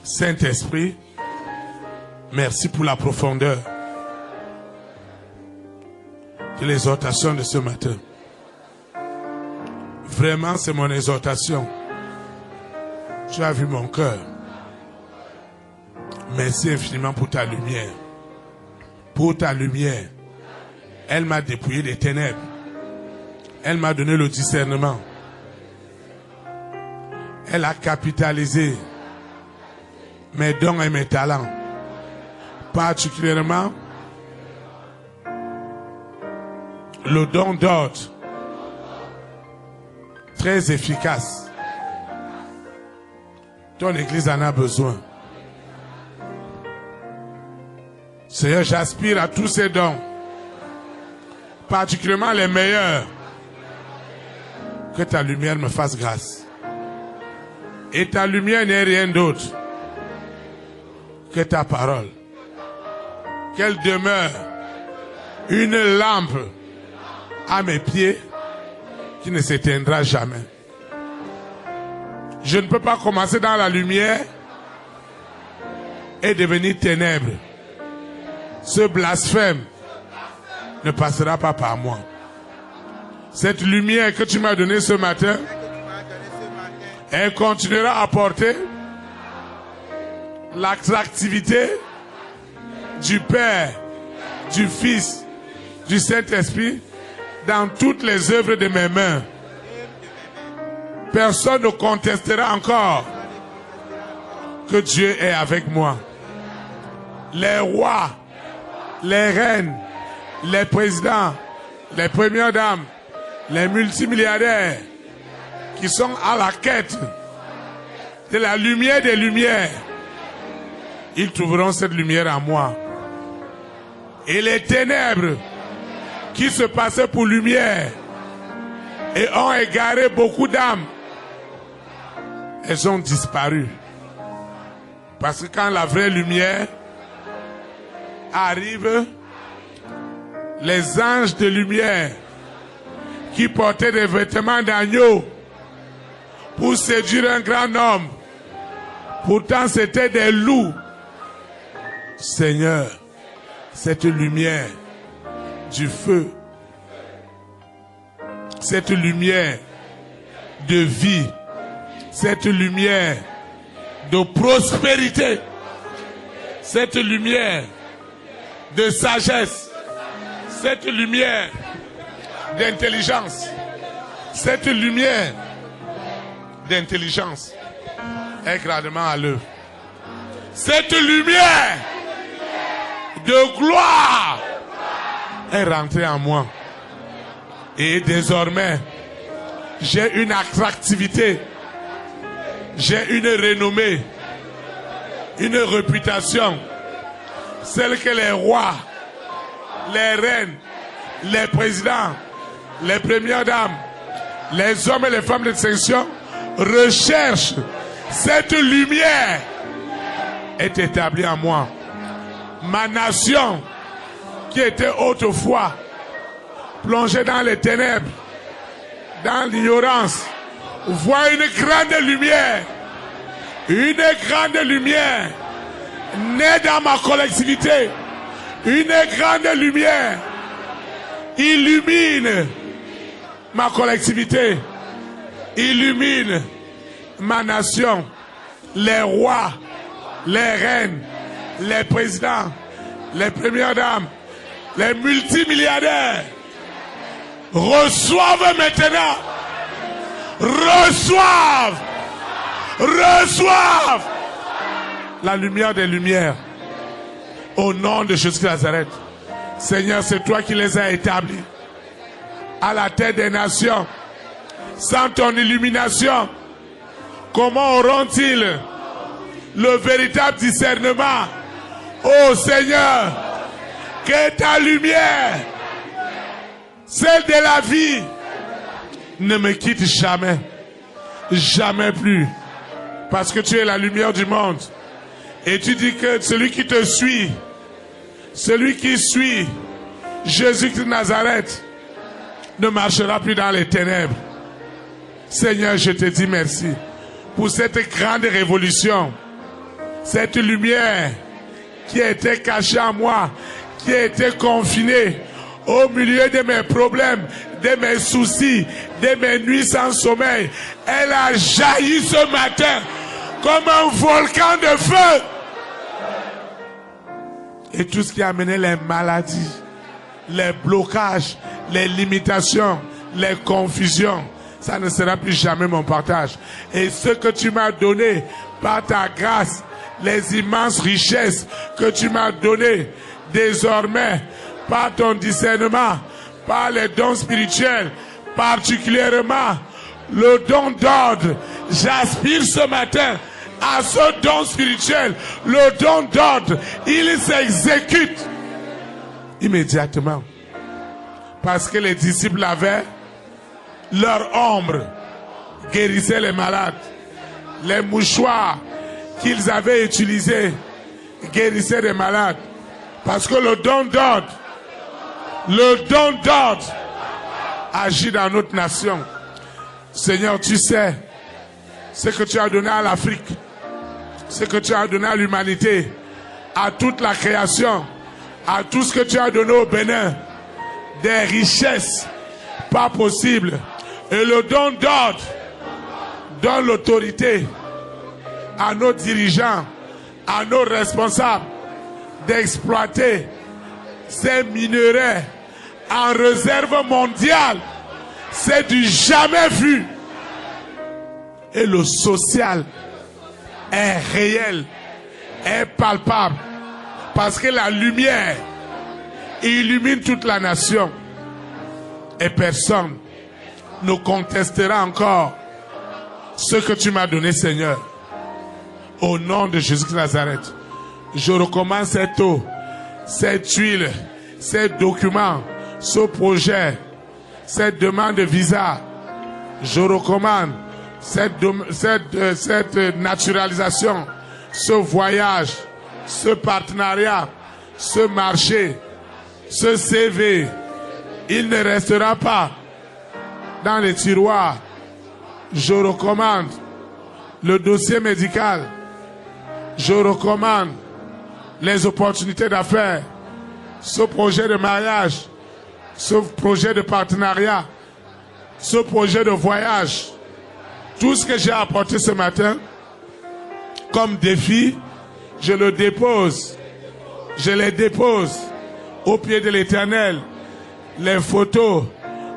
Saint-Esprit, merci pour la profondeur de l'exhortation de ce matin. Vraiment, c'est mon exhortation. Tu as vu mon cœur. Merci infiniment pour ta lumière. Pour ta lumière. Elle m'a dépouillé des ténèbres. Elle m'a donné le discernement. Elle a capitalisé mes dons et mes talents. Particulièrement, le don d'ordre. Très efficace. Ton église en a besoin. Seigneur, j'aspire à tous ces dons. Particulièrement les meilleurs. Que ta lumière me fasse grâce. Et ta lumière n'est rien d'autre que ta parole. Qu'elle demeure une lampe à mes pieds qui ne s'éteindra jamais. Je ne peux pas commencer dans la lumière et devenir ténèbres. Ce blasphème ne passera pas par moi. Cette lumière que tu m'as donnée ce matin, elle continuera à porter l'attractivité du Père, du Fils, du Saint-Esprit dans toutes les œuvres de mes mains. Personne ne contestera encore que Dieu est avec moi. Les rois, les reines, les présidents, les premières dames, les multimilliardaires qui sont à la quête de la lumière des lumières, ils trouveront cette lumière en moi. Et les ténèbres qui se passaient pour lumière et ont égaré beaucoup d'âmes, elles ont disparu. Parce que quand la vraie lumière arrive, les anges de lumière qui portaient des vêtements d'agneau pour séduire un grand homme, pourtant c'était des loups. Seigneur, cette lumière du feu, cette lumière de vie, cette lumière de prospérité, cette lumière de sagesse, cette lumière d'intelligence, cette lumière d'intelligence est grandement à l'œuvre. Cette lumière de gloire est rentrée en moi. Et désormais, j'ai une attractivité, j'ai une renommée, une réputation, celle que les rois, les reines, les présidents, les premières dames, les hommes et les femmes de distinction recherchent. Cette lumière est établie en moi. Ma nation, qui était autrefois plongée dans les ténèbres, dans l'ignorance, voit une grande lumière née dans ma collectivité, une grande lumière illumine ma collectivité, illumine ma nation, les rois, les reines, les présidents, les premières dames, les multimilliardaires reçoivent maintenant, reçoivent la lumière des lumières au nom de Jésus de Nazareth. Seigneur, c'est toi qui les as établis à la tête des nations. Sans ton illumination, comment auront-ils le véritable discernement? Oh Seigneur, que ta lumière, celle de la vie, ne me quitte jamais, jamais plus, parce que tu es la lumière du monde. Et tu dis que celui qui te suit, celui qui suit Jésus de Nazareth, ne marchera plus dans les ténèbres. Seigneur, je te dis merci pour cette grande révolution Cette lumière qui était cachée en moi, qui était confinée au milieu de mes problèmes, de mes soucis, de mes nuits sans sommeil, elle a jailli ce matin comme un volcan de feu. Et tout ce qui a amené les maladies, les blocages, les limitations, les confusions, ça ne sera plus jamais mon partage. Et ce que tu m'as donné par ta grâce, les immenses richesses que tu m'as données, désormais, par ton discernement, par les dons spirituels, particulièrement le don d'ordre, j'aspire ce matin à ce don spirituel. Le don d'ordre, il s'exécute immédiatement. Parce que les disciples avaient leur ombre, guérissait les malades. Les mouchoirs qu'ils avaient utilisés guérissaient les malades. Parce que le don d'ordre agit dans notre nation. Seigneur, tu sais ce que tu as donné à l'Afrique, ce que tu as donné à l'humanité, à toute la création, à tout ce que tu as donné au Bénin, des richesses pas possibles. Et le don d'ordre donne l'autorité à nos dirigeants, à nos responsables d'exploiter ces minerais en réserve mondiale. C'est du jamais vu. Et le social est réel, est palpable. Parce que la lumière illumine toute la nation. Et personne ne contestera encore ce que tu m'as donné, Seigneur. Au nom de Jésus de Nazareth, je recommande cette eau, cette huile, ces documents, ce projet, cette demande de visa. Je recommande cette naturalisation, ce voyage, ce partenariat, ce marché, ce CV. Il ne restera pas dans les tiroirs. Je recommande le dossier médical. Je recommande les opportunités d'affaires, ce projet de mariage, ce projet de partenariat, ce projet de voyage. Tout ce que j'ai apporté ce matin comme défi, je le dépose. Je les dépose au pied de l'Éternel. Les photos,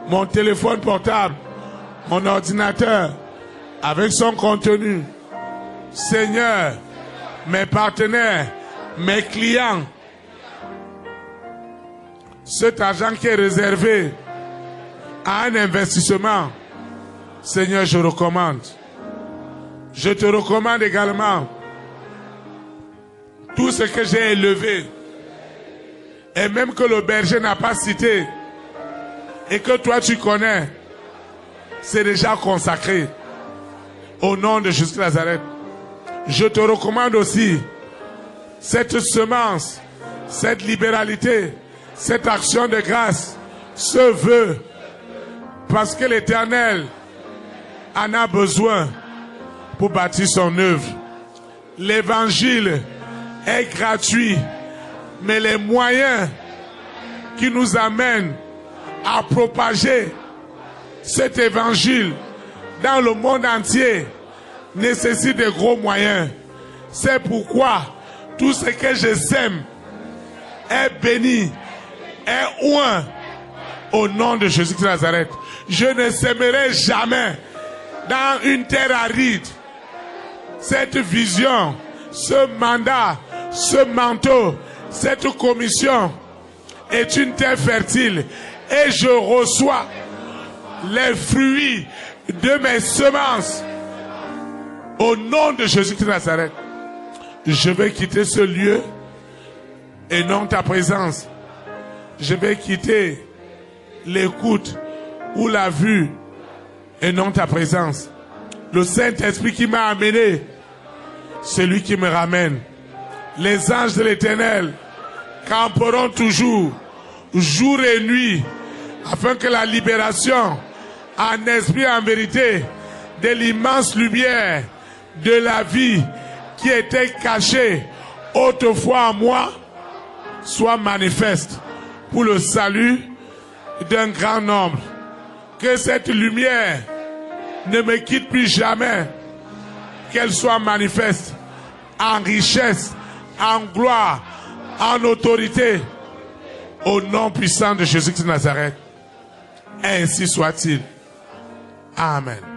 mon téléphone portable, mon ordinateur, avec son contenu. Seigneur, mes partenaires, mes clients, cet argent qui est réservé à un investissement, Seigneur, je recommande. Je te recommande également tout ce que j'ai élevé et même que le berger n'a pas cité et que toi tu connais, c'est déjà consacré au nom de Jésus de Nazareth. Je te recommande aussi cette semence, cette libéralité, cette action de grâce, ce vœu, parce que l'Éternel en a besoin pour bâtir son œuvre. L'évangile est gratuit, mais les moyens qui nous amènent à propager cet évangile dans le monde entier nécessitent de gros moyens. C'est pourquoi tout ce que je sème est béni, est oint au nom de Jésus de Nazareth. Je ne sèmerai jamais dans une terre aride. Cette vision, ce mandat, ce manteau, cette commission est une terre fertile et je reçois les fruits de mes semences au nom de Jésus de Nazareth. Je vais quitter ce lieu et non ta présence. Je vais quitter l'écoute ou la vue et non ta présence. Le Saint-Esprit qui m'a amené, c'est lui qui me ramène. Les anges de l'Éternel camperont toujours, jour et nuit, afin que la libération, en esprit et en vérité, de l'immense lumière de la vie qui était caché autrefois en moi soit manifeste pour le salut d'un grand nombre. Que cette lumière ne me quitte plus jamais, qu'elle soit manifeste en richesse, en gloire, en autorité, au nom puissant de Jésus-Christ de Nazareth. Ainsi soit-il. Amen.